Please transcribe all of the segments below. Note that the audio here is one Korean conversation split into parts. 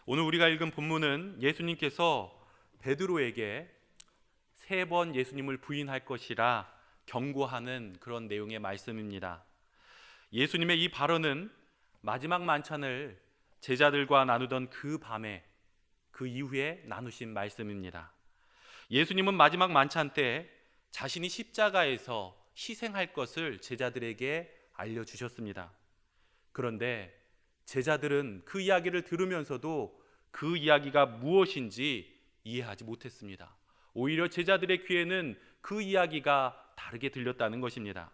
오늘 우리가 읽은 본문은 예수님께서 베드로에게 3번 예수님을 부인할 것이라 경고하는 그런 내용의 말씀입니다. 예수님의 이 발언은 마지막 만찬을 제자들과 나누던 그 밤에, 그 이후에 나누신 말씀입니다. 예수님은 마지막 만찬 때 자신이 십자가에서 희생할 것을 제자들에게 알려주셨습니다. 그런데 제자들은 그 이야기를 들으면서도 그 이야기가 무엇인지 이해하지 못했습니다. 오히려 제자들의 귀에는 그 이야기가 다르게 들렸다는 것입니다.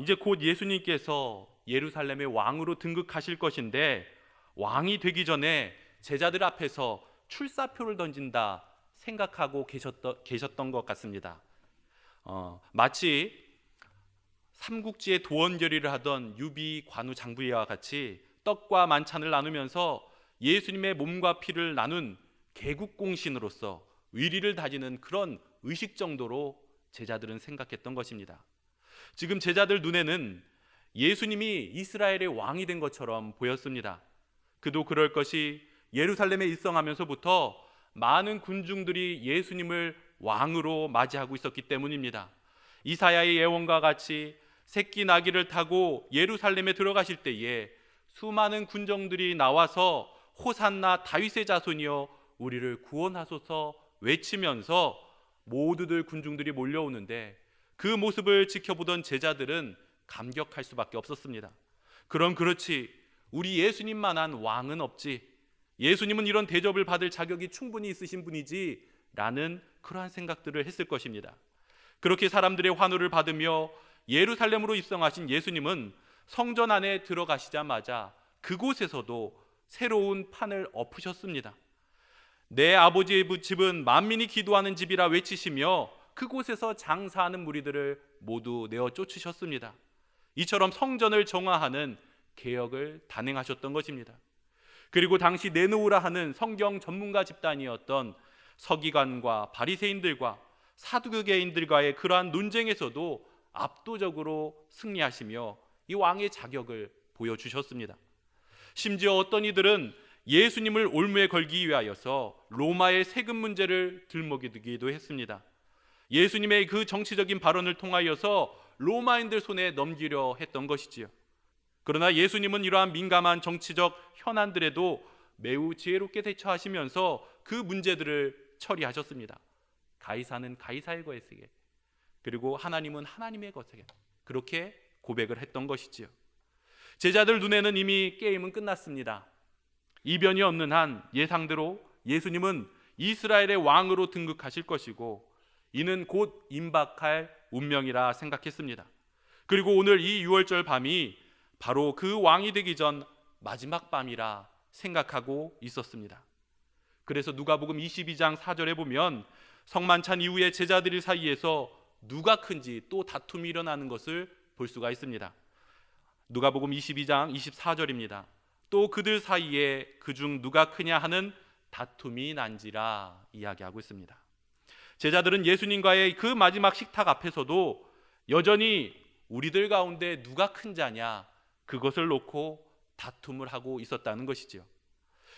이제 곧 예수님께서 예루살렘의 왕으로 등극하실 것인데, 왕이 되기 전에 제자들 앞에서 출사표를 던진다 생각하고 계셨던 것 같습니다. 마치 삼국지의 도원결의를 하던 유비 관우 장부회와 같이 떡과 만찬을 나누면서 예수님의 몸과 피를 나눈 개국공신으로서 의리를 다지는 그런 의식 정도로 제자들은 생각했던 것입니다. 지금 제자들 눈에는 예수님이 이스라엘의 왕이 된 것처럼 보였습니다. 그도 그럴 것이 예루살렘에 입성하면서부터 많은 군중들이 예수님을 왕으로 맞이하고 있었기 때문입니다. 이사야의 예언과 같이 새끼 나귀를 타고 예루살렘에 들어가실 때에 수많은 군정들이 나와서 호산나 다윗의 자손이여 우리를 구원하소서 외치면서 모두들 군중들이 몰려오는데, 그 모습을 지켜보던 제자들은 감격할 수밖에 없었습니다. 그럼 그렇지, 우리 예수님만한 왕은 없지, 예수님은 이런 대접을 받을 자격이 충분히 있으신 분이지 라는 그러한 생각들을 했을 것입니다. 그렇게 사람들의 환호를 받으며 예루살렘으로 입성하신 예수님은 성전 안에 들어가시자마자 그곳에서도 새로운 판을 엎으셨습니다. 내 아버지의 집은 만민이 기도하는 집이라 외치시며 그곳에서 장사하는 무리들을 모두 내어 쫓으셨습니다. 이처럼 성전을 정화하는 개혁을 단행하셨던 것입니다. 그리고 당시 내놓으라 하는 성경 전문가 집단이었던 서기관과 바리새인들과 사두개인들과의 그러한 논쟁에서도 압도적으로 승리하시며 이 왕의 자격을 보여주셨습니다. 심지어 어떤 이들은 예수님을 올무에 걸기 위하여서 로마의 세금 문제를 들먹이기도 했습니다. 예수님의 그 정치적인 발언을 통하여서 로마인들 손에 넘기려 했던 것이지요. 그러나 예수님은 이러한 민감한 정치적 현안들에도 매우 지혜롭게 대처하시면서 그 문제들을 처리하셨습니다. 가이사는 가이사의 것에게, 그리고 하나님은 하나님의 것에게, 그렇게 고백을 했던 것이지요. 제자들 눈에는 이미 게임은 끝났습니다. 이변이 없는 한 예상대로 예수님은 이스라엘의 왕으로 등극하실 것이고 이는 곧 임박할 운명이라 생각했습니다. 그리고 오늘 이 6월절 밤이 바로 그 왕이 되기 전 마지막 밤이라 생각하고 있었습니다. 그래서 누가복음 22장 4절에 보면 성만찬 이후에 제자들 사이에서 누가 큰지 또 다툼이 일어나는 것을 볼 수가 있습니다. 누가복음 22장 24절입니다. 또 그들 사이에 그중 누가 크냐 하는 다툼이 난지라 이야기하고 있습니다. 제자들은 예수님과의 그 마지막 식탁 앞에서도 여전히 우리들 가운데 누가 큰 자냐, 그것을 놓고 다툼을 하고 있었다는 것이죠.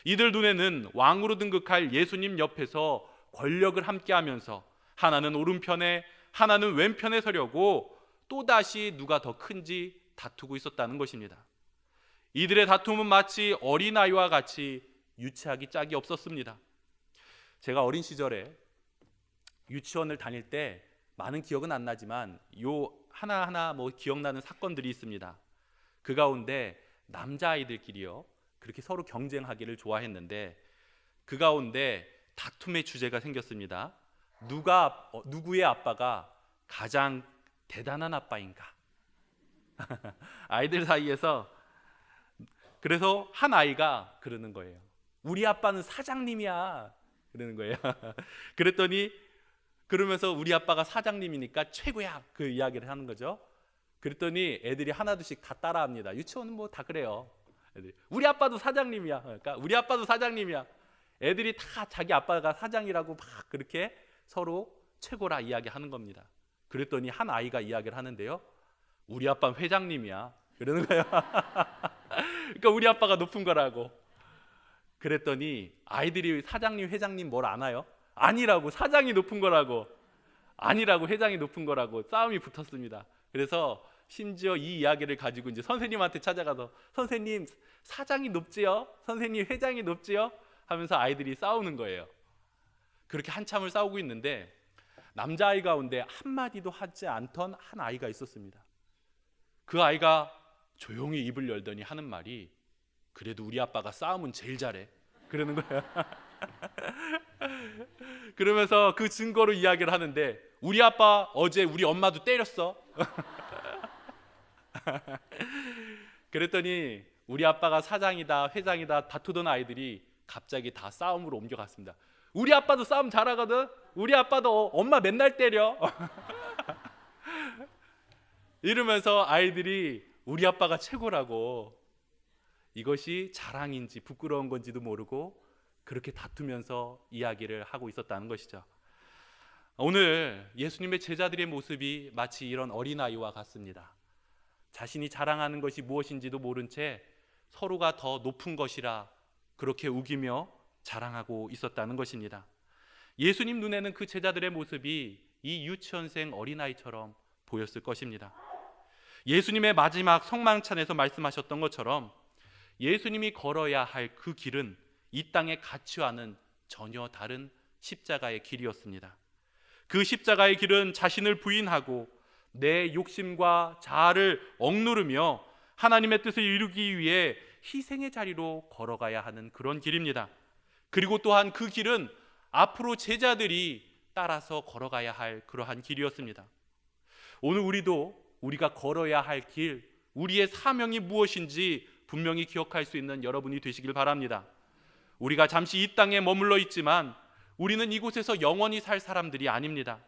이들 눈에는 왕으로 등극할 예수님 옆에서 권력을 함께하면서 하나는 오른편에 하나는 왼편에 서려고 또다시 누가 더 큰지 다투고 있었다는 것입니다. 이들의 다툼은 마치 어린아이와 같이 유치하기 짝이 없었습니다. 제가 어린 시절에 유치원을 다닐 때 많은 기억은 안 나지만 요 하나하나 기억나는 사건들이 있습니다. 그 가운데 남자아이들끼리요, 그렇게 서로 경쟁하기를 좋아했는데 그 가운데 다툼의 주제가 생겼습니다. 누구의 아빠가 가장 대단한 아빠인가? 아이들 사이에서. 그래서 한 아이가 그러는 거예요. 우리 아빠는 사장님이야. 그러는 거예요. 그러면서 우리 아빠가 사장님이니까 최고야, 그 이야기를 하는 거죠. 그랬더니 애들이 하나둘씩 다 따라합니다. 유치원은 다 그래요. 애들이, 우리 아빠도 사장님이야. 그러니까 우리 아빠도 사장님이야. 애들이 다 자기 아빠가 사장이라고 막 그렇게 서로 최고라 이야기하는 겁니다. 그랬더니 한 아이가 이야기를 하는데요, 우리 아빠는 회장님이야. 그러는 거예요. 그러니까 우리 아빠가 높은 거라고. 그랬더니 아이들이 사장님, 회장님 뭘 아나요? 아니라고, 사장이 높은 거라고, 아니라고, 회장이 높은 거라고 싸움이 붙었습니다. 그래서 심지어 이 이야기를 가지고 이제 선생님한테 찾아가서 선생님, 사장이 높지요? 선생님, 회장이 높지요? 하면서 아이들이 싸우는 거예요. 그렇게 한참을 싸우고 있는데 남자아이 가운데 한마디도 하지 않던 한 아이가 있었습니다. 그 아이가 조용히 입을 열더니 하는 말이, 그래도 우리 아빠가 싸움은 제일 잘해, 그러는 거예요. 그러면서 그 증거로 이야기를 하는데, 우리 아빠 어제 우리 엄마도 때렸어. 그랬더니 우리 아빠가 사장이다, 회장이다 다투던 아이들이 갑자기 다 싸움으로 옮겨갔습니다. 우리 아빠도 싸움 잘하거든. 우리 아빠도 엄마 맨날 때려. 이러면서 아이들이 우리 아빠가 최고라고, 이것이 자랑인지 부끄러운 건지도 모르고 그렇게 다투면서 이야기를 하고 있었다는 것이죠. 오늘 예수님의 제자들의 모습이 마치 이런 어린아이와 같습니다. 자신이 자랑하는 것이 무엇인지도 모른 채 서로가 더 높은 것이라 그렇게 우기며 자랑하고 있었다는 것입니다. 예수님 눈에는 그 제자들의 모습이 이 유치원생 어린아이처럼 보였을 것입니다. 예수님의 마지막 성만찬에서 말씀하셨던 것처럼 예수님이 걸어야 할 그 길은 이 땅의 가치와는 전혀 다른 십자가의 길이었습니다. 그 십자가의 길은 자신을 부인하고 내 욕심과 자아를 억누르며 하나님의 뜻을 이루기 위해 희생의 자리로 걸어가야 하는 그런 길입니다. 그리고 또한 그 길은 앞으로 제자들이 따라서 걸어가야 할 그러한 길이었습니다. 오늘 우리가 걸어야 할 길, 우리의 사명이 무엇인지 분명히 기억할 수 있는 여러분이 되시길 바랍니다. 우리가 잠시 이 땅에 머물러 있지만 우리는 이곳에서 영원히 살 사람들이 아닙니다.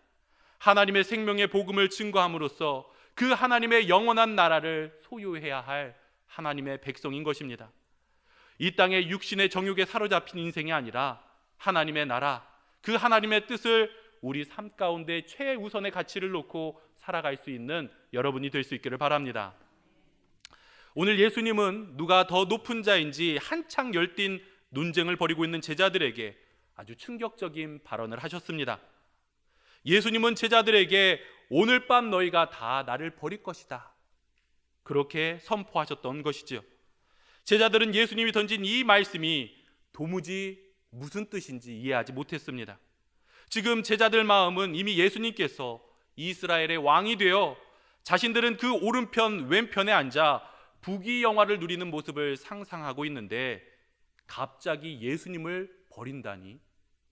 하나님의 생명의 복음을 증거함으로써 그 하나님의 영원한 나라를 소유해야 할 하나님의 백성인 것입니다. 이 땅의 육신의 정욕에 사로잡힌 인생이 아니라 하나님의 나라, 그 하나님의 뜻을 우리 삶 가운데 최우선의 가치를 놓고 살아갈 수 있는 여러분이 될 수 있기를 바랍니다. 오늘 예수님은 누가 더 높은 자인지 한창 열띤 논쟁을 벌이고 있는 제자들에게 아주 충격적인 발언을 하셨습니다. 예수님은 제자들에게 오늘 밤 너희가 다 나를 버릴 것이다, 그렇게 선포하셨던 것이지요. 제자들은 예수님이 던진 이 말씀이 도무지 무슨 뜻인지 이해하지 못했습니다. 지금 제자들 마음은 이미 예수님께서 이스라엘의 왕이 되어 자신들은 그 오른편 왼편에 앉아 부귀영화를 누리는 모습을 상상하고 있는데, 갑자기 예수님을 버린다니,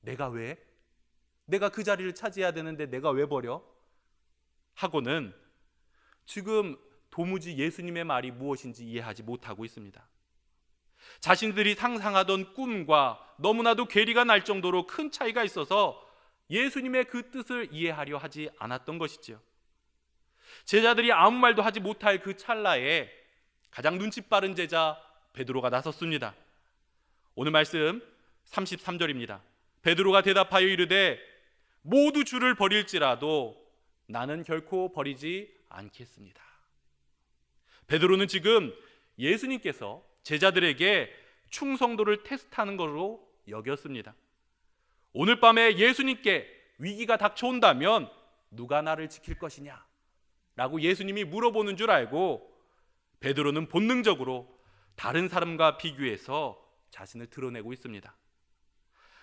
내가 왜? 내가 그 자리를 차지해야 되는데 내가 왜 버려? 하고는 지금 도무지 예수님의 말이 무엇인지 이해하지 못하고 있습니다. 자신들이 상상하던 꿈과 너무나도 괴리가 날 정도로 큰 차이가 있어서 예수님의 그 뜻을 이해하려 하지 않았던 것이지요. 제자들이 아무 말도 하지 못할 그 찰나에 가장 눈치 빠른 제자 베드로가 나섰습니다. 오늘 말씀 33절입니다. 베드로가 대답하여 이르되 모두 주를 버릴지라도 나는 결코 버리지 않겠습니다. 베드로는 지금 예수님께서 제자들에게 충성도를 테스트하는 것으로 여겼습니다. 오늘 밤에 예수님께 위기가 닥쳐온다면 누가 나를 지킬 것이냐 라고 예수님이 물어보는 줄 알고 베드로는 본능적으로 다른 사람과 비교해서 자신을 드러내고 있습니다.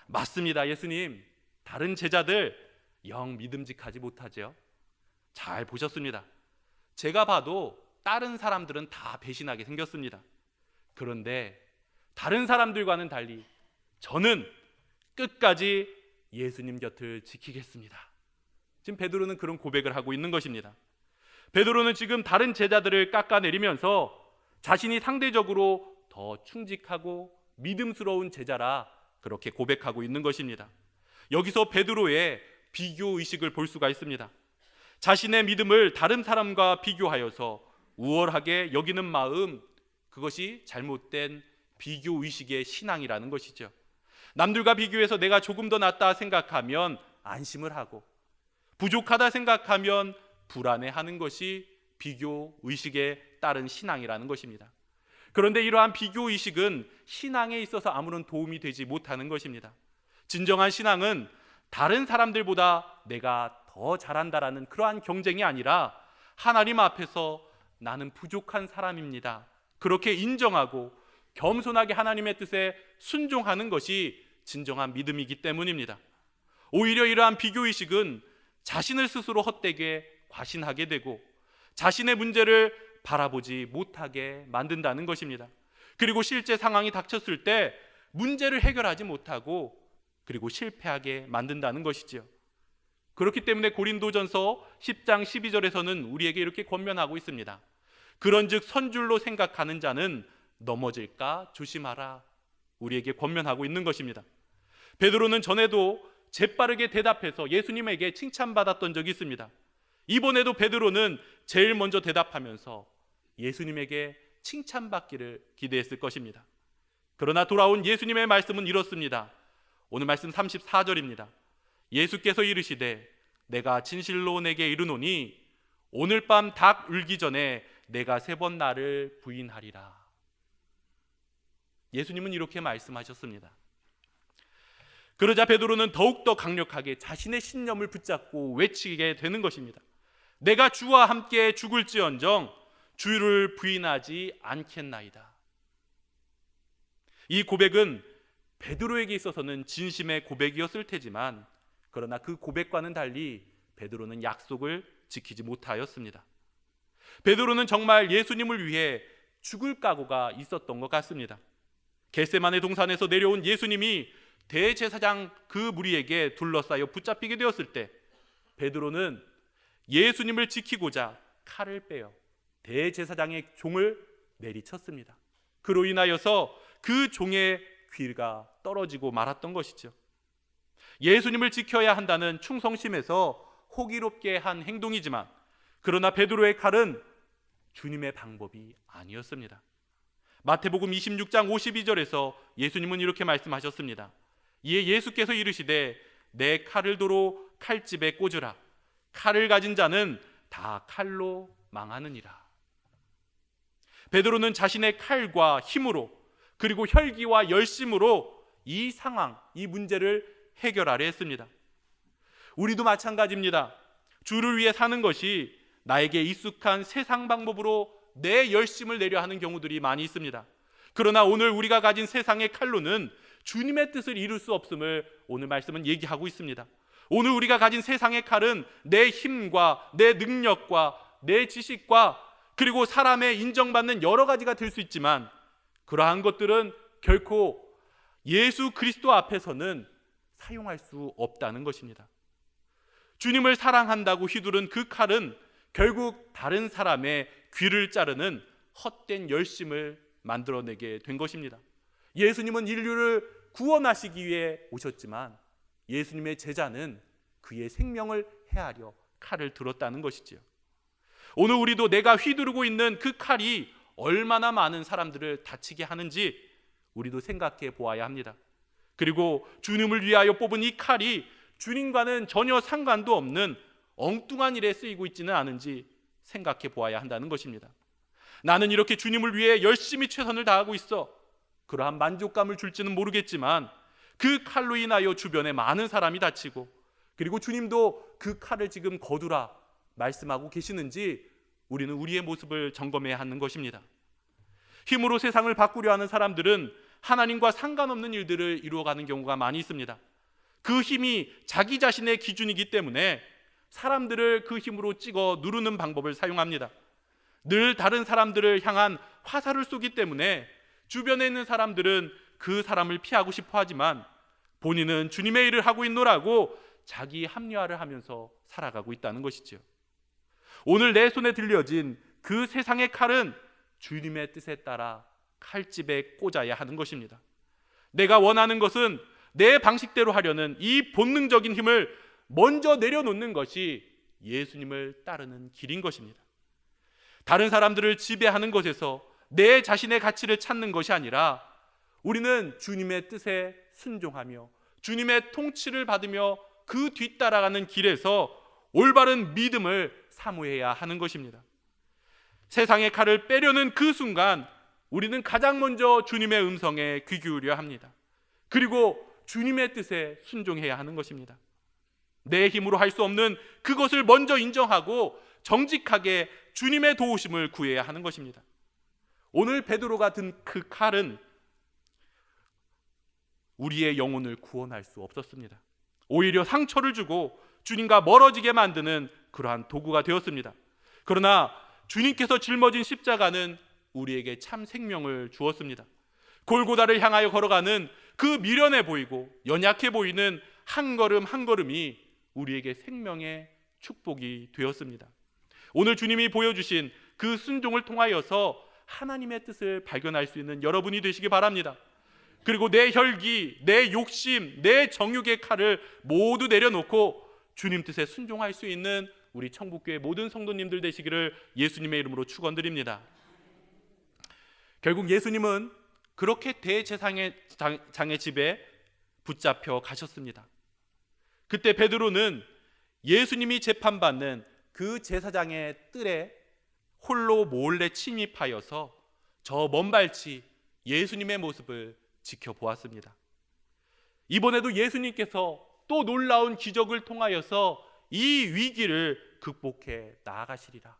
맞습니다. 예수님, 다른 제자들 영 믿음직하지 못하죠. 잘 보셨습니다. 제가 봐도 다른 사람들은 다 배신하게 생겼습니다. 그런데 다른 사람들과는 달리 저는 끝까지 예수님 곁을 지키겠습니다. 지금 베드로는 그런 고백을 하고 있는 것입니다. 베드로는 지금 다른 제자들을 깎아내리면서 자신이 상대적으로 더 충직하고 믿음스러운 제자라 그렇게 고백하고 있는 것입니다. 여기서 베드로의 비교 의식을 볼 수가 있습니다. 자신의 믿음을 다른 사람과 비교하여서 우월하게 여기는 마음, 그것이 잘못된 비교 의식의 신앙이라는 것이죠. 남들과 비교해서 내가 조금 더 낫다 생각하면 안심을 하고 부족하다 생각하면 불안해하는 것이 비교 의식에 따른 신앙이라는 것입니다. 그런데 이러한 비교의식은 신앙에 있어서 아무런 도움이 되지 못하는 것입니다. 진정한 신앙은 다른 사람들보다 내가 더 잘한다라는 그러한 경쟁이 아니라 하나님 앞에서 나는 부족한 사람입니다, 그렇게 인정하고 겸손하게 하나님의 뜻에 순종하는 것이 진정한 믿음이기 때문입니다. 오히려 이러한 비교의식은 자신을 스스로 헛되게 과신하게 되고 자신의 문제를 바라보지 못하게 만든다는 것입니다. 그리고 실제 상황이 닥쳤을 때 문제를 해결하지 못하고 그리고 실패하게 만든다는 것이지요. 그렇기 때문에 고린도전서 10장 12절에서는 우리에게 이렇게 권면하고 있습니다. 그런즉 선줄로 생각하는 자는 넘어질까 조심하라, 우리에게 권면하고 있는 것입니다. 베드로는 전에도 재빠르게 대답해서 예수님에게 칭찬받았던 적이 있습니다. 이번에도 베드로는 제일 먼저 대답하면서 예수님에게 칭찬받기를 기대했을 것입니다. 그러나 돌아온 예수님의 말씀은 이렇습니다. 오늘 말씀 34절입니다. 예수께서 이르시되 내가 진실로 내게 이르노니 오늘 밤 닭 울기 전에 내가 3번 나를 부인하리라. 예수님은 이렇게 말씀하셨습니다. 그러자 베드로는 더욱더 강력하게 자신의 신념을 붙잡고 외치게 되는 것입니다. 내가 주와 함께 죽을지언정 주를 부인하지 않겠나이다. 이 고백은 베드로에게 있어서는 진심의 고백이었을 테지만 그러나 그 고백과는 달리 베드로는 약속을 지키지 못하였습니다. 베드로는 정말 예수님을 위해 죽을 각오가 있었던 것 같습니다. 겟세마네 동산에서 내려온 예수님이 대제사장 그 무리에게 둘러싸여 붙잡히게 되었을 때 베드로는 예수님을 지키고자 칼을 빼어 대제사장의 종을 내리쳤습니다. 그로 인하여서 그 종의 귀가 떨어지고 말았던 것이죠. 예수님을 지켜야 한다는 충성심에서 호기롭게 한 행동이지만 그러나 베드로의 칼은 주님의 방법이 아니었습니다. 마태복음 26장 52절에서 예수님은 이렇게 말씀하셨습니다. 이에 예수께서 이르시되 내 칼을 도로 칼집에 꽂으라. 칼을 가진 자는 다 칼로 망하느니라. 베드로는 자신의 칼과 힘으로 그리고 혈기와 열심으로 이 상황, 이 문제를 해결하려 했습니다. 우리도 마찬가지입니다. 주를 위해 사는 것이 나에게 익숙한 세상 방법으로 내 열심을 내려 하는 경우들이 많이 있습니다. 그러나 오늘 우리가 가진 세상의 칼로는 주님의 뜻을 이룰 수 없음을 오늘 말씀은 얘기하고 있습니다. 오늘 우리가 가진 세상의 칼은 내 힘과 내 능력과 내 지식과 그리고 사람의 인정받는 여러 가지가 될 수 있지만 그러한 것들은 결코 예수 그리스도 앞에서는 사용할 수 없다는 것입니다. 주님을 사랑한다고 휘두른 그 칼은 결국 다른 사람의 귀를 자르는 헛된 열심을 만들어내게 된 것입니다. 예수님은 인류를 구원하시기 위해 오셨지만 예수님의 제자는 그의 생명을 해하려 칼을 들었다는 것이지요. 오늘 우리도 내가 휘두르고 있는 그 칼이 얼마나 많은 사람들을 다치게 하는지 우리도 생각해 보아야 합니다. 그리고 주님을 위하여 뽑은 이 칼이 주님과는 전혀 상관도 없는 엉뚱한 일에 쓰이고 있지는 않은지 생각해 보아야 한다는 것입니다. 나는 이렇게 주님을 위해 열심히 최선을 다하고 있어 그러한 만족감을 줄지는 모르겠지만 그 칼로 인하여 주변에 많은 사람이 다치고 그리고 주님도 그 칼을 지금 거두라 말씀하고 계시는지 우리는 우리의 모습을 점검해야 하는 것입니다. 힘으로 세상을 바꾸려 하는 사람들은 하나님과 상관없는 일들을 이루어가는 경우가 많이 있습니다. 그 힘이 자기 자신의 기준이기 때문에 사람들을 그 힘으로 찍어 누르는 방법을 사용합니다. 늘 다른 사람들을 향한 화살을 쏘기 때문에 주변에 있는 사람들은 그 사람을 피하고 싶어 하지만 본인은 주님의 일을 하고 있노라고 자기 합리화를 하면서 살아가고 있다는 것이죠. 오늘 내 손에 들려진 그 세상의 칼은 주님의 뜻에 따라 칼집에 꽂아야 하는 것입니다. 내가 원하는 것은 내 방식대로 하려는 이 본능적인 힘을 먼저 내려놓는 것이 예수님을 따르는 길인 것입니다. 다른 사람들을 지배하는 것에서 내 자신의 가치를 찾는 것이 아니라 우리는 주님의 뜻에 순종하며 주님의 통치를 받으며 그 뒤따라가는 길에서 올바른 믿음을 사모해야 하는 것입니다. 세상의 칼을 빼려는 그 순간 우리는 가장 먼저 주님의 음성에 귀 기울여야 합니다. 그리고 주님의 뜻에 순종해야 하는 것입니다. 내 힘으로 할 수 없는 그것을 먼저 인정하고 정직하게 주님의 도우심을 구해야 하는 것입니다. 오늘 베드로가 든 그 칼은 우리의 영혼을 구원할 수 없었습니다. 오히려 상처를 주고 주님과 멀어지게 만드는 그러한 도구가 되었습니다. 그러나 주님께서 짊어진 십자가는 우리에게 참 생명을 주었습니다. 골고다를 향하여 걸어가는 그 미련해 보이고 연약해 보이는 한 걸음 한 걸음이 우리에게 생명의 축복이 되었습니다. 오늘 주님이 보여주신 그 순종을 통하여서 하나님의 뜻을 발견할 수 있는 여러분이 되시기 바랍니다. 그리고 내 혈기, 내 욕심, 내 정욕의 칼을 모두 내려놓고 주님 뜻에 순종할 수 있는 우리 청북교회 모든 성도님들 되시기를 예수님의 이름으로 축원드립니다. 결국 예수님은 그렇게 대제사장의 집에 붙잡혀 가셨습니다. 그때 베드로는 예수님이 재판받는 그 제사장의 뜰에 홀로 몰래 침입하여서 저 먼 발치 예수님의 모습을 지켜보았습니다. 이번에도 예수님께서 또 놀라운 기적을 통하여서 이 위기를 극복해 나아가시리라.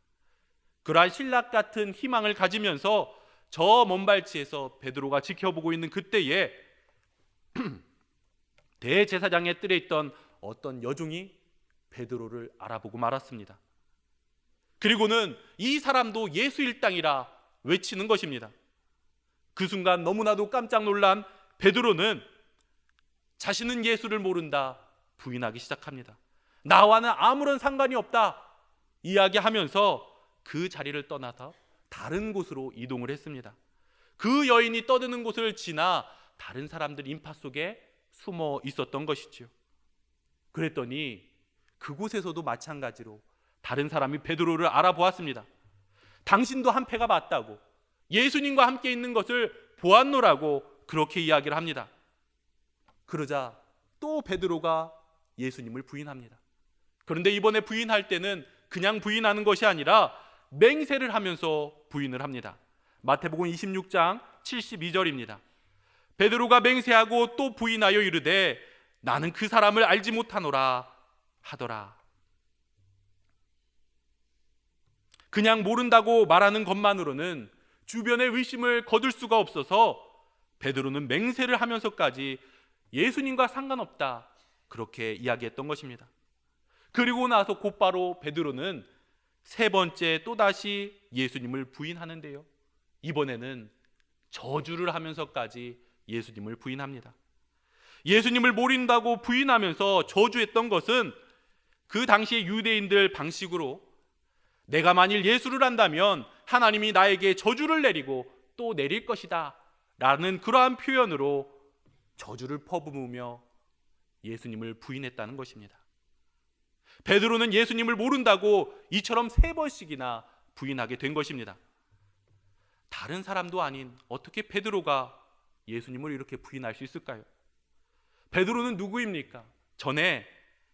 그러한 신락 같은 희망을 가지면서 저 먼 발치에서 베드로가 지켜보고 있는 그때에 대제사장의 뜰에 있던 어떤 여종이 베드로를 알아보고 말았습니다. 그리고는 이 사람도 예수 일당이라 외치는 것입니다. 그 순간 너무나도 깜짝 놀란 베드로는 자신은 예수를 모른다 부인하기 시작합니다. 나와는 아무런 상관이 없다 이야기하면서 그 자리를 떠나서 다른 곳으로 이동을 했습니다. 그 여인이 떠드는 곳을 지나 다른 사람들 인파 속에 숨어 있었던 것이죠. 그랬더니 그곳에서도 마찬가지로 다른 사람이 베드로를 알아보았습니다. 당신도 한 패가 맞다고, 예수님과 함께 있는 것을 보았노라고 그렇게 이야기를 합니다. 그러자 또 베드로가 예수님을 부인합니다. 그런데 이번에 부인할 때는 그냥 부인하는 것이 아니라 맹세를 하면서 부인을 합니다. 마태복음 26장 72절입니다. 베드로가 맹세하고 또 부인하여 이르되 나는 그 사람을 알지 못하노라 하더라. 그냥 모른다고 말하는 것만으로는 주변의 의심을 거둘 수가 없어서 베드로는 맹세를 하면서까지 예수님과 상관없다 그렇게 이야기했던 것입니다. 그리고 나서 곧바로 베드로는 세 번째 또다시 예수님을 부인하는데요, 이번에는 저주를 하면서까지 예수님을 부인합니다. 예수님을 모른다고 부인하면서 저주했던 것은 그 당시의 유대인들 방식으로 내가 만일 예수를 안다면 하나님이 나에게 저주를 내리고 또 내릴 것이다 라는 그러한 표현으로 저주를 퍼부으며 예수님을 부인했다는 것입니다. 베드로는 예수님을 모른다고 이처럼 3번씩이나 부인하게 된 것입니다. 다른 사람도 아닌 어떻게 베드로가 예수님을 이렇게 부인할 수 있을까요? 베드로는 누구입니까? 전에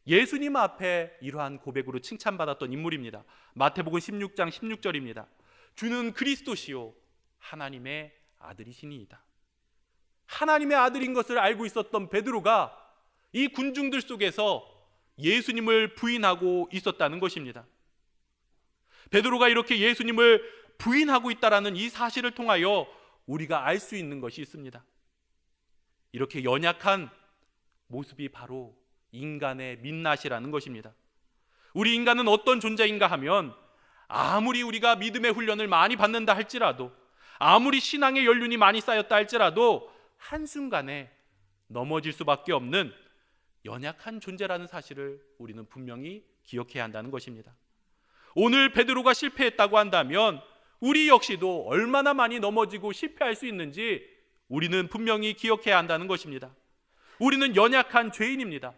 예수님 앞에 이러한 고백으로 칭찬받았던 인물입니다. 마태복음 16장 16절입니다. 주는 그리스도시요 하나님의 아들이시니이다. 하나님의 아들인 것을 알고 있었던 베드로가 이 군중들 속에서 예수님을 부인하고 있었다는 것입니다. 베드로가 이렇게 예수님을 부인하고 있다라는 이 사실을 통하여 우리가 알 수 있는 것이 있습니다. 이렇게 연약한 모습이 바로 인간의 민낯이라는 것입니다. 우리 인간은 어떤 존재인가 하면 아무리 우리가 믿음의 훈련을 많이 받는다 할지라도, 아무리 신앙의 연륜이 많이 쌓였다 할지라도 한순간에 넘어질 수밖에 없는 연약한 존재라는 사실을 우리는 분명히 기억해야 한다는 것입니다. 오늘 베드로가 실패했다고 한다면 우리 역시도 얼마나 많이 넘어지고 실패할 수 있는지 우리는 분명히 기억해야 한다는 것입니다. 우리는 연약한 죄인입니다.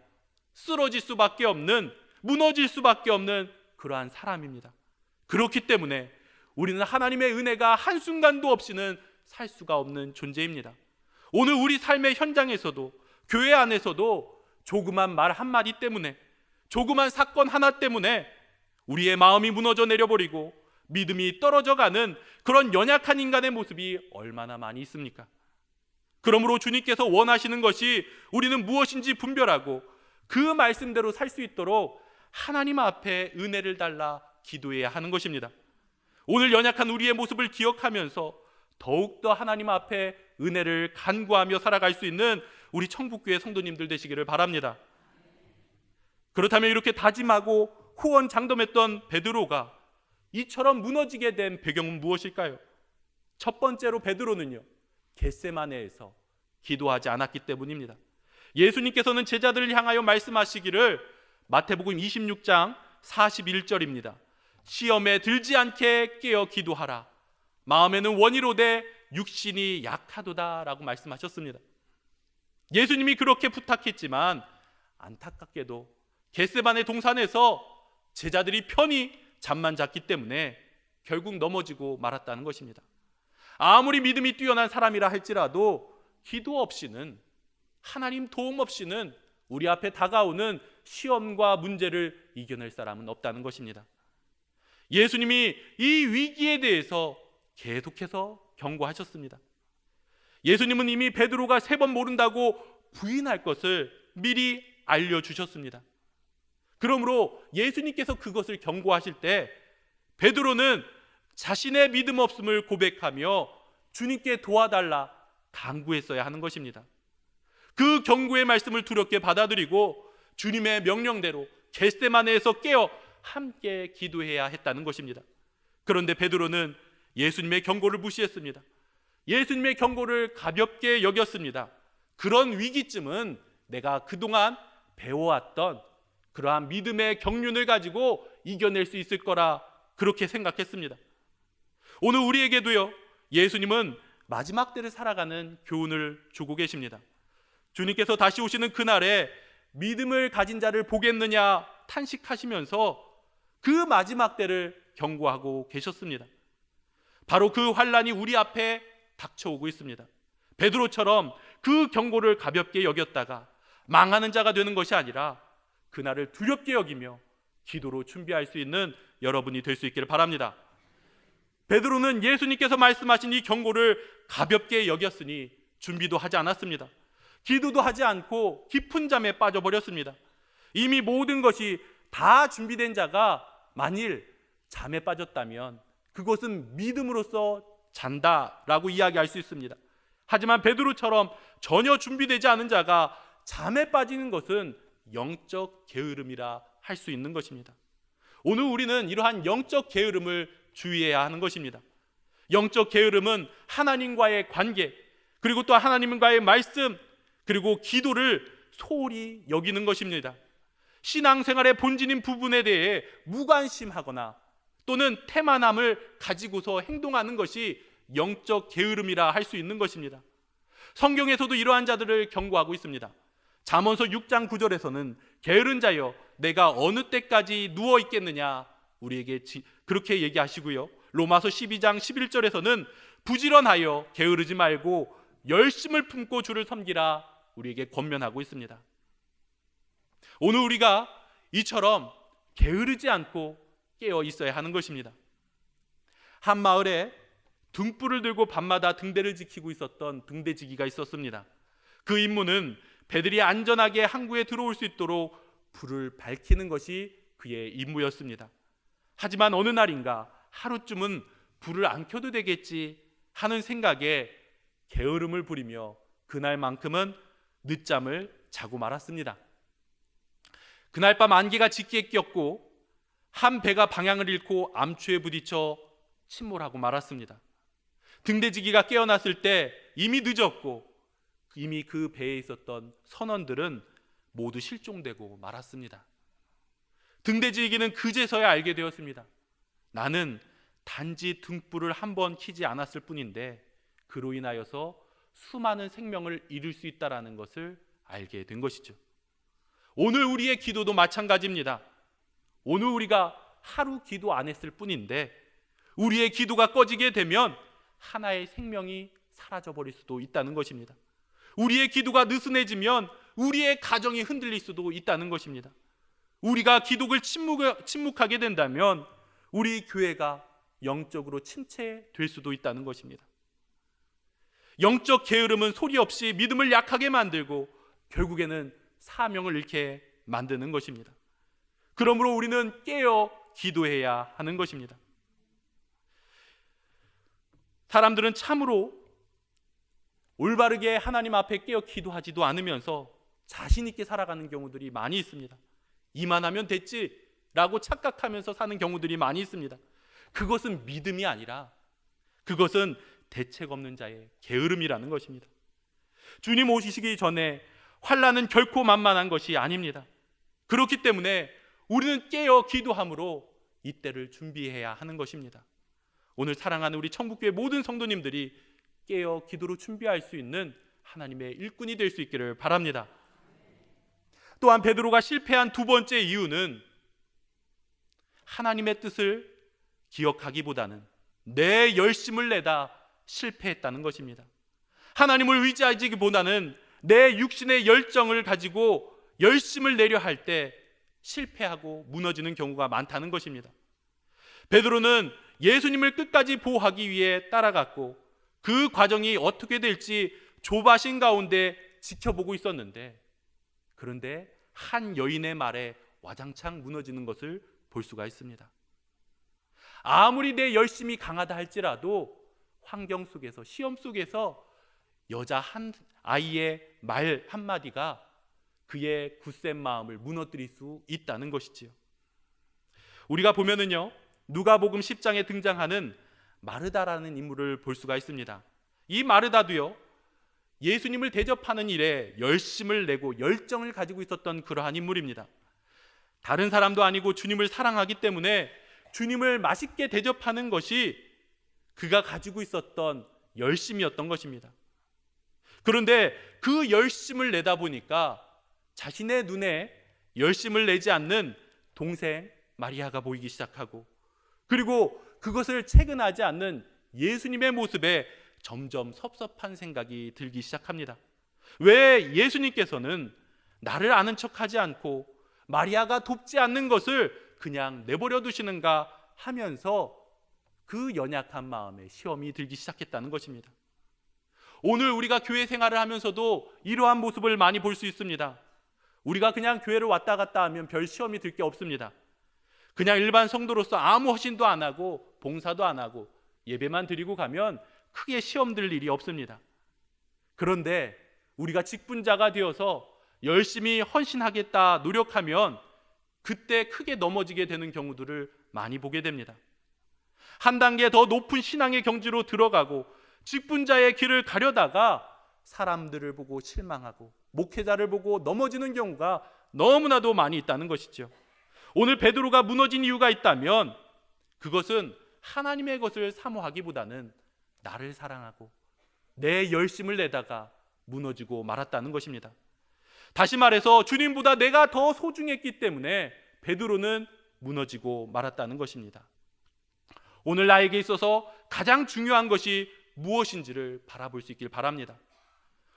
쓰러질 수밖에 없는, 무너질 수밖에 없는 그러한 사람입니다. 그렇기 때문에 우리는 하나님의 은혜가 한순간도 없이는 살 수가 없는 존재입니다. 오늘 우리 삶의 현장에서도, 교회 안에서도 조그만 말 한마디 때문에, 조그만 사건 하나 때문에 우리의 마음이 무너져 내려버리고 믿음이 떨어져가는 그런 연약한 인간의 모습이 얼마나 많이 있습니까? 그러므로 주님께서 원하시는 것이 우리는 무엇인지 분별하고 그 말씀대로 살 수 있도록 하나님 앞에 은혜를 달라 기도해야 하는 것입니다. 오늘 연약한 우리의 모습을 기억하면서 더욱더 하나님 앞에 은혜를 간구하며 살아갈 수 있는 우리 청북교회 성도님들 되시기를 바랍니다. 그렇다면 이렇게 다짐하고 호언장담했던 베드로가 이처럼 무너지게 된 배경은 무엇일까요? 첫 번째로 베드로는요, 겟세마네에서 기도하지 않았기 때문입니다. 예수님께서는 제자들을 향하여 말씀하시기를 마태복음 26장 41절입니다. 시험에 들지 않게 깨어 기도하라. 마음에는 원이로되 육신이 약하도다 라고 말씀하셨습니다. 예수님이 그렇게 부탁했지만 안타깝게도 겟세마네 동산에서 제자들이 편히 잠만 잤기 때문에 결국 넘어지고 말았다는 것입니다. 아무리 믿음이 뛰어난 사람이라 할지라도 기도 없이는, 하나님 도움 없이는 우리 앞에 다가오는 시험과 문제를 이겨낼 사람은 없다는 것입니다. 예수님이 이 위기에 대해서 계속해서 경고하셨습니다. 예수님은 이미 베드로가 3번 모른다고 부인할 것을 미리 알려주셨습니다. 그러므로 예수님께서 그것을 경고하실 때 베드로는 자신의 믿음 없음을 고백하며 주님께 도와달라 간구했어야 하는 것입니다. 그 경고의 말씀을 두렵게 받아들이고 주님의 명령대로 겟세마네에서 깨어 함께 기도해야 했다는 것입니다. 그런데 베드로는 예수님의 경고를 무시했습니다. 예수님의 경고를 가볍게 여겼습니다. 그런 위기쯤은 내가 그동안 배워왔던 그러한 믿음의 경륜을 가지고 이겨낼 수 있을 거라 그렇게 생각했습니다. 오늘 우리에게도요, 예수님은 마지막 때를 살아가는 교훈을 주고 계십니다. 주님께서 다시 오시는 그날에 믿음을 가진 자를 보겠느냐 탄식하시면서 그 마지막 때를 경고하고 계셨습니다. 바로 그 환란이 우리 앞에 닥쳐오고 있습니다. 베드로처럼 그 경고를 가볍게 여겼다가 망하는 자가 되는 것이 아니라 그날을 두렵게 여기며 기도로 준비할 수 있는 여러분이 될 수 있기를 바랍니다. 베드로는 예수님께서 말씀하신 이 경고를 가볍게 여겼으니 준비도 하지 않았습니다. 기도도 하지 않고 깊은 잠에 빠져버렸습니다. 이미 모든 것이 다 준비된 자가 만일 잠에 빠졌다면 그것은 믿음으로써 잔다라고 이야기할 수 있습니다. 하지만 베드로처럼 전혀 준비되지 않은 자가 잠에 빠지는 것은 영적 게으름이라 할 수 있는 것입니다. 오늘 우리는 이러한 영적 게으름을 주의해야 하는 것입니다. 영적 게으름은 하나님과의 관계, 그리고 또 하나님과의 말씀, 그리고 기도를 소홀히 여기는 것입니다. 신앙생활의 본질인 부분에 대해 무관심하거나 또는 태만함을 가지고서 행동하는 것이 영적 게으름이라 할 수 있는 것입니다. 성경에서도 이러한 자들을 경고하고 있습니다. 잠언서 6장 9절에서는 게으른 자여 내가 어느 때까지 누워 있겠느냐 우리에게 그렇게 얘기하시고요. 로마서 12장 11절에서는 부지런하여 게으르지 말고 열심을 품고 주를 섬기라 우리에게 권면하고 있습니다. 오늘 우리가 이처럼 게으르지 않고 깨어 있어야 하는 것입니다. 한 마을에 등불을 들고 밤마다 등대를 지키고 있었던 등대지기가 있었습니다. 그 임무는 배들이 안전하게 항구에 들어올 수 있도록 불을 밝히는 것이 그의 임무였습니다. 하지만 어느 날인가 하루쯤은 불을 안 켜도 되겠지 하는 생각에 게으름을 부리며 그날만큼은 늦잠을 자고 말았습니다. 그날 밤 안개가 짙게 꼈고 한 배가 방향을 잃고 암초에 부딪혀 침몰하고 말았습니다. 등대지기가 깨어났을 때 이미 늦었고 이미 그 배에 있었던 선원들은 모두 실종되고 말았습니다. 등대지기는 그제서야 알게 되었습니다. 나는 단지 등불을 한 번 켜지 않았을 뿐인데 그로 인하여서 수많은 생명을 잃을 수 있다는 것을 알게 된 것이죠. 오늘 우리의 기도도 마찬가지입니다. 오늘 우리가 하루 기도 안 했을 뿐인데 우리의 기도가 꺼지게 되면 하나의 생명이 사라져버릴 수도 있다는 것입니다. 우리의 기도가 느슨해지면 우리의 가정이 흔들릴 수도 있다는 것입니다. 우리가 기도를 침묵하게 된다면 우리 교회가 영적으로 침체될 수도 있다는 것입니다. 영적 게으름은 소리 없이 믿음을 약하게 만들고 결국에는 사명을 잃게 만드는 것입니다. 그러므로 우리는 깨어 기도해야 하는 것입니다. 사람들은 참으로 올바르게 하나님 앞에 깨어 기도하지도 않으면서 자신 있게 살아가는 경우들이 많이 있습니다. 이만하면 됐지라고 착각하면서 사는 경우들이 많이 있습니다. 그것은 믿음이 아니라 그것은 대책 없는 자의 게으름이라는 것입니다. 주님 오시기 전에 환난은 결코 만만한 것이 아닙니다. 그렇기 때문에 우리는 깨어 기도함으로 이때를 준비해야 하는 것입니다. 오늘 사랑하는 우리 천국교회 모든 성도님들이 깨어 기도로 준비할 수 있는 하나님의 일꾼이 될 수 있기를 바랍니다. 또한 베드로가 실패한 두 번째 이유는 하나님의 뜻을 기억하기보다는 내 열심을 내다 실패했다는 것입니다. 하나님을 의지하기보다는 내 육신의 열정을 가지고 열심을 내려 할 때 실패하고 무너지는 경우가 많다는 것입니다. 베드로는 예수님을 끝까지 보호하기 위해 따라갔고 그 과정이 어떻게 될지 조바심 가운데 지켜보고 있었는데, 그런데 한 여인의 말에 와장창 무너지는 것을 볼 수가 있습니다. 아무리 내 열심이 강하다 할지라도 환경 속에서, 시험 속에서 여자 한 아이의 말 한마디가 그의 굳센 마음을 무너뜨릴 수 있다는 것이지요. 우리가 보면은요, 누가복음 10장에 등장하는 마르다라는 인물을 볼 수가 있습니다. 이 마르다도요, 예수님을 대접하는 일에 열심을 내고 열정을 가지고 있었던 그러한 인물입니다. 다른 사람도 아니고 주님을 사랑하기 때문에 주님을 맛있게 대접하는 것이 그가 가지고 있었던 열심이었던 것입니다. 그런데 그 열심을 내다 보니까 자신의 눈에 열심을 내지 않는 동생 마리아가 보이기 시작하고, 그리고 그것을 체근하지 않는 예수님의 모습에 점점 섭섭한 생각이 들기 시작합니다. 왜 예수님께서는 나를 아는 척하지 않고 마리아가 돕지 않는 것을 그냥 내버려 두시는가 하면서 그 연약한 마음에 시험이 들기 시작했다는 것입니다. 오늘 우리가 교회 생활을 하면서도 이러한 모습을 많이 볼 수 있습니다. 우리가 그냥 교회를 왔다 갔다 하면 별 시험이 들 게 없습니다. 그냥 일반 성도로서 아무 헌신도 안 하고 봉사도 안 하고 예배만 드리고 가면 크게 시험 들 일이 없습니다. 그런데 우리가 직분자가 되어서 열심히 헌신하겠다 노력하면 그때 크게 넘어지게 되는 경우들을 많이 보게 됩니다. 한 단계 더 높은 신앙의 경지로 들어가고 직분자의 길을 가려다가 사람들을 보고 실망하고 목회자를 보고 넘어지는 경우가 너무나도 많이 있다는 것이죠. 오늘 베드로가 무너진 이유가 있다면 그것은 하나님의 것을 사모하기보다는 나를 사랑하고 내 열심을 내다가 무너지고 말았다는 것입니다. 다시 말해서 주님보다 내가 더 소중했기 때문에 베드로는 무너지고 말았다는 것입니다. 오늘 나에게 있어서 가장 중요한 것이 무엇인지를 바라볼 수 있길 바랍니다.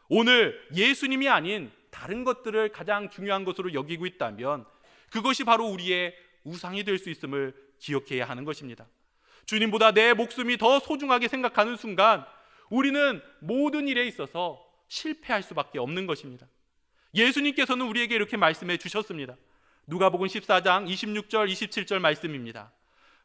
오늘 예수님이 아닌 다른 것들을 가장 중요한 것으로 여기고 있다면 그것이 바로 우리의 우상이 될 수 있음을 기억해야 하는 것입니다. 주님보다 내 목숨이 더 소중하게 생각하는 순간 우리는 모든 일에 있어서 실패할 수밖에 없는 것입니다. 예수님께서는 우리에게 이렇게 말씀해 주셨습니다. 누가복음 14장 26절 27절 말씀입니다.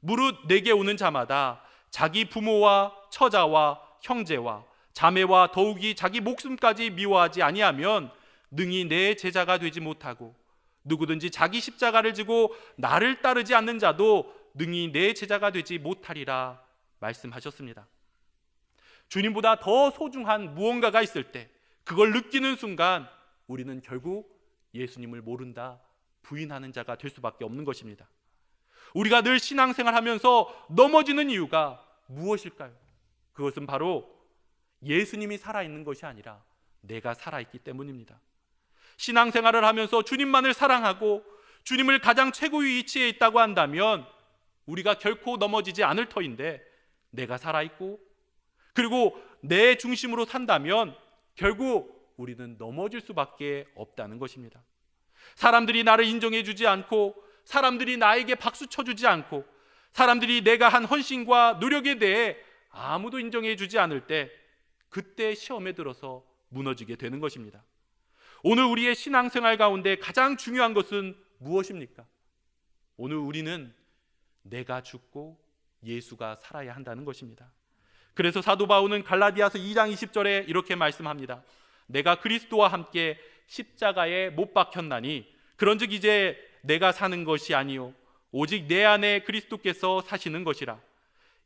무릇 내게 오는 자마다 자기 부모와 처자와 형제와 자매와 더욱이 자기 목숨까지 미워하지 아니하면 능히 내 제자가 되지 못하고 누구든지 자기 십자가를 지고 나를 따르지 않는 자도 능히 내 제자가 되지 못하리라 말씀하셨습니다. 주님보다 더 소중한 무언가가 있을 때 그걸 느끼는 순간 우리는 결국 예수님을 모른다, 부인하는 자가 될 수밖에 없는 것입니다. 우리가 늘 신앙생활하면서 넘어지는 이유가 무엇일까요? 그것은 바로 예수님이 살아있는 것이 아니라 내가 살아있기 때문입니다. 신앙생활을 하면서 주님만을 사랑하고 주님을 가장 최고의 위치에 있다고 한다면 우리가 결코 넘어지지 않을 터인데, 내가 살아있고 그리고 내 중심으로 산다면 결국 우리는 넘어질 수밖에 없다는 것입니다. 사람들이 나를 인정해 주지 않고 사람들이 나에게 박수 쳐주지 않고 사람들이 내가 한 헌신과 노력에 대해 아무도 인정해 주지 않을 때, 그때 시험에 들어서 무너지게 되는 것입니다. 오늘 우리의 신앙생활 가운데 가장 중요한 것은 무엇입니까? 오늘 우리는 내가 죽고 예수가 살아야 한다는 것입니다. 그래서 사도 바울은 갈라디아서 2장 20절에 이렇게 말씀합니다. 내가 그리스도와 함께 십자가에 못 박혔나니 그런즉 이제 내가 사는 것이 아니요 오직 내 안에 그리스도께서 사시는 것이라.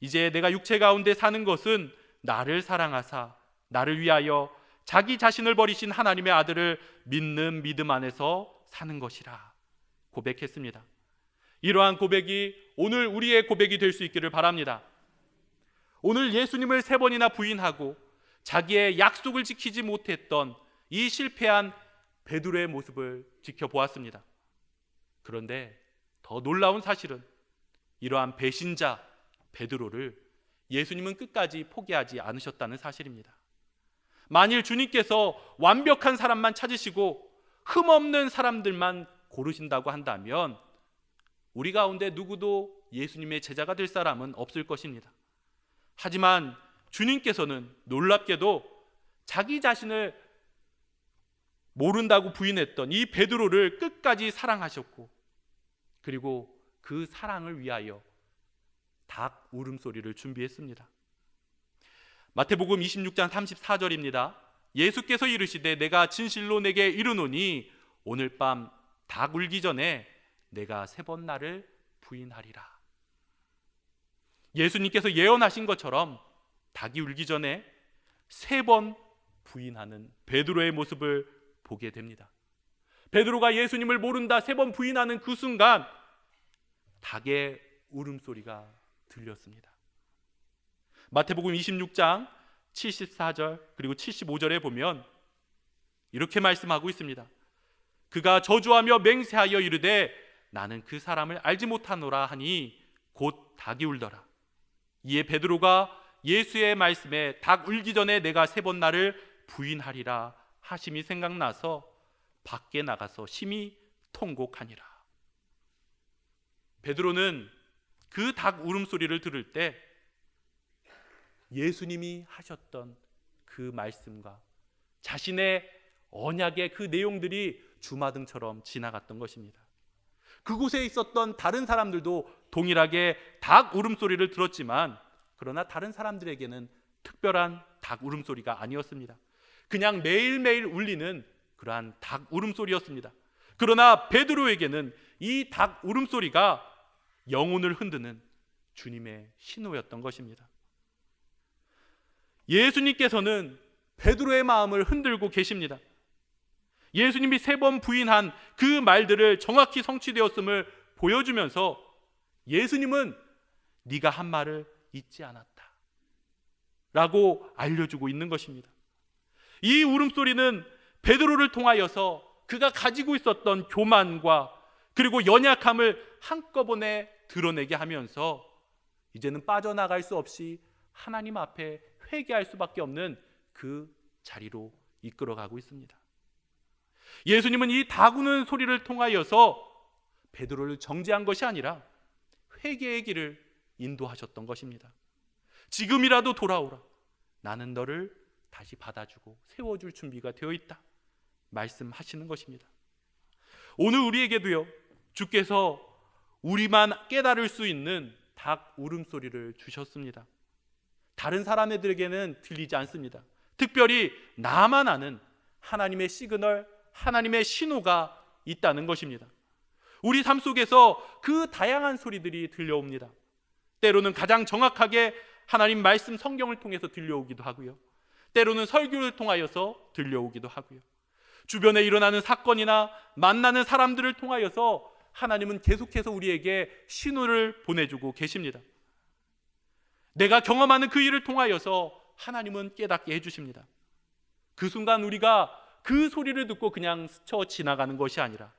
이제 내가 육체 가운데 사는 것은 나를 사랑하사 나를 위하여 자기 자신을 버리신 하나님의 아들을 믿는 믿음 안에서 사는 것이라 고백했습니다. 이러한 고백이 오늘 우리의 고백이 될 수 있기를 바랍니다. 오늘 예수님을 3번이나 부인하고 자기의 약속을 지키지 못했던 이 실패한 베드로의 모습을 지켜보았습니다. 그런데 더 놀라운 사실은 이러한 배신자 베드로를 예수님은 끝까지 포기하지 않으셨다는 사실입니다. 만일 주님께서 완벽한 사람만 찾으시고 흠없는 사람들만 고르신다고 한다면 우리 가운데 누구도 예수님의 제자가 될 사람은 없을 것입니다. 하지만 주님께서는 놀랍게도 자기 자신을 모른다고 부인했던 이 베드로를 끝까지 사랑하셨고, 그리고 그 사랑을 위하여 닭 울음소리를 준비했습니다. 마태복음 26장 34절입니다. 예수께서 이르시되 내가 진실로 내게 이르노니 오늘 밤 닭 울기 전에 내가 3번 나를 부인하리라. 예수님께서 예언하신 것처럼 닭이 울기 전에 3번 부인하는 베드로의 모습을 보게 됩니다. 베드로가 예수님을 모른다 3번 부인하는 그 순간 닭의 울음소리가 들렸습니다. 마태복음 26장 74절 그리고 75절에 보면 이렇게 말씀하고 있습니다. 그가 저주하며 맹세하여 이르되 나는 그 사람을 알지 못하노라 하니 곧 닭이 울더라. 이에 베드로가 예수의 말씀에 닭 울기 전에 내가 3번 나를 부인하리라 하심이 생각나서 밖에 나가서 심히 통곡하니라. 베드로는 그 닭 울음소리를 들을 때 예수님이 하셨던 그 말씀과 자신의 언약의 그 내용들이 주마등처럼 지나갔던 것입니다. 그곳에 있었던 다른 사람들도 동일하게 닭 울음소리를 들었지만 그러나 다른 사람들에게는 특별한 닭 울음소리가 아니었습니다. 그냥 매일매일 울리는 그러한 닭 울음소리였습니다. 그러나 베드로에게는 이 닭 울음소리가 영혼을 흔드는 주님의 신호였던 것입니다. 예수님께서는 베드로의 마음을 흔들고 계십니다. 예수님이 3번 부인한 그 말들을 정확히 성취되었음을 보여주면서 예수님은 네가 한 말을 잊지 않았다 라고 알려주고 있는 것입니다. 이 울음소리는 베드로를 통하여서 그가 가지고 있었던 교만과 그리고 연약함을 한꺼번에 드러내게 하면서 이제는 빠져나갈 수 없이 하나님 앞에 회개할 수밖에 없는 그 자리로 이끌어가고 있습니다. 예수님은 이 닭 우는 소리를 통하여서 베드로를 정죄한 것이 아니라 회개의 길을 인도하셨던 것입니다. 지금이라도 돌아오라. 나는 너를 다시 받아주고 세워줄 준비가 되어 있다 말씀하시는 것입니다. 오늘 우리에게도요, 주께서 우리만 깨달을 수 있는 닭 울음소리를 주셨습니다. 다른 사람들에게는 들리지 않습니다. 특별히 나만 아는 하나님의 시그널, 하나님의 신호가 있다는 것입니다. 우리 삶 속에서 그 다양한 소리들이 들려옵니다. 때로는 가장 정확하게 하나님 말씀 성경을 통해서 들려오기도 하고요, 때로는 설교를 통하여서 들려오기도 하고요, 주변에 일어나는 사건이나 만나는 사람들을 통하여서 하나님은 계속해서 우리에게 신호를 보내주고 계십니다. 내가 경험하는 그 일을 통하여서 하나님은 깨닫게 해주십니다. 그 순간 우리가 그 소리를 듣고 그냥 스쳐 지나가는 것이 아니라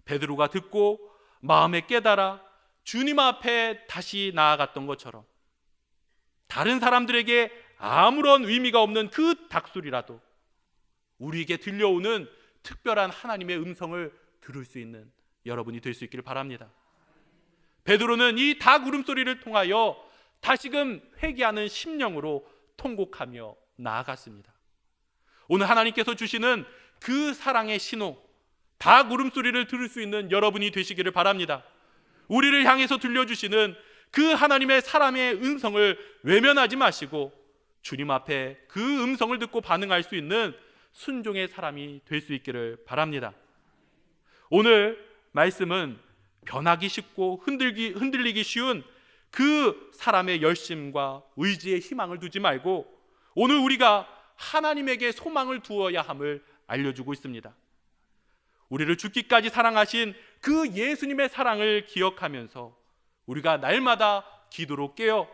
베드로가 듣고 마음에 깨달아 주님 앞에 다시 나아갔던 것처럼 다른 사람들에게 아무런 의미가 없는 그 닭소리라도 우리에게 들려오는 특별한 하나님의 음성을 들을 수 있는 여러분이 될 수 있기를 바랍니다. 베드로는 이 닭 울음소리를 통하여 다시금 회개하는 심령으로 통곡하며 나아갔습니다. 오늘 하나님께서 주시는 그 사랑의 신호, 닭 울음소리를 들을 수 있는 여러분이 되시기를 바랍니다. 우리를 향해서 들려주시는 그 하나님의 사람의 음성을 외면하지 마시고 주님 앞에 그 음성을 듣고 반응할 수 있는 순종의 사람이 될 수 있기를 바랍니다. 오늘 말씀은 변하기 쉽고 흔들리기 쉬운 그 사람의 열심과 의지에 희망을 두지 말고 오늘 우리가 하나님에게 소망을 두어야 함을 알려주고 있습니다. 우리를 죽기까지 사랑하신 그 예수님의 사랑을 기억하면서 우리가 날마다 기도로 깨어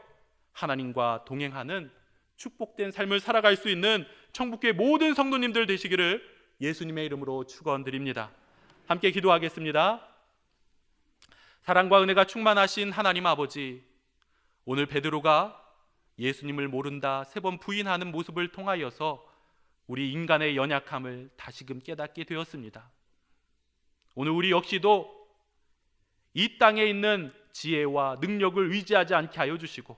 하나님과 동행하는 축복된 삶을 살아갈 수 있는 천국교회 모든 성도님들 되시기를 예수님의 이름으로 축원드립니다. 함께 기도하겠습니다. 사랑과 은혜가 충만하신 하나님 아버지, 오늘 베드로가 예수님을 모른다 3번 부인하는 모습을 통하여서 우리 인간의 연약함을 다시금 깨닫게 되었습니다. 오늘 우리 역시도 이 땅에 있는 지혜와 능력을 의지하지 않게 하여 주시고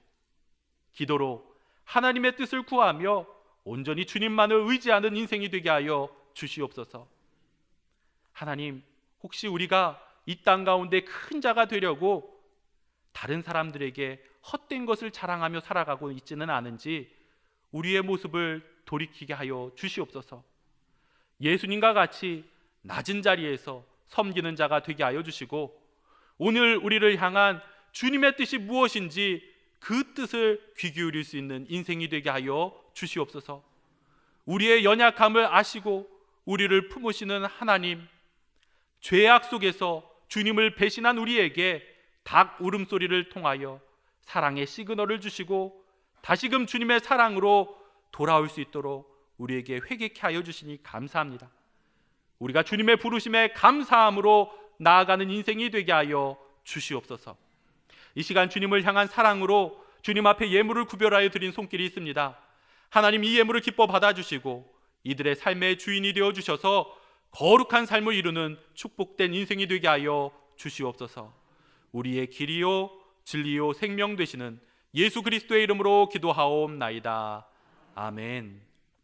기도로 하나님의 뜻을 구하며 온전히 주님만을 의지하는 인생이 되게 하여 주시옵소서. 하나님, 혹시 우리가 이 땅 가운데 큰 자가 되려고 다른 사람들에게 헛된 것을 자랑하며 살아가고 있지는 않은지 우리의 모습을 돌이키게 하여 주시옵소서. 예수님과 같이 낮은 자리에서 섬기는 자가 되게 하여 주시고 오늘 우리를 향한 주님의 뜻이 무엇인지 그 뜻을 귀 기울일 수 있는 인생이 되게 하여 주시옵소서. 우리의 연약함을 아시고 우리를 품으시는 하나님, 죄악 속에서 주님을 배신한 우리에게 닭 울음소리를 통하여 사랑의 시그널을 주시고 다시금 주님의 사랑으로 돌아올 수 있도록 우리에게 회개케 하여 주시니 감사합니다. 우리가 주님의 부르심에 감사함으로 나아가는 인생이 되게 하여 주시옵소서. 이 시간 주님을 향한 사랑으로 주님 앞에 예물을 구별하여 드린 손길이 있습니다. 하나님, 이 예물을 기뻐 받아주시고 이들의 삶의 주인이 되어주셔서 거룩한 삶을 이루는 축복된 인생이 되게 하여 주시옵소서. 우리의 길이요 진리요 생명 되시는 예수 그리스도의 이름으로 기도하옵나이다. 아멘.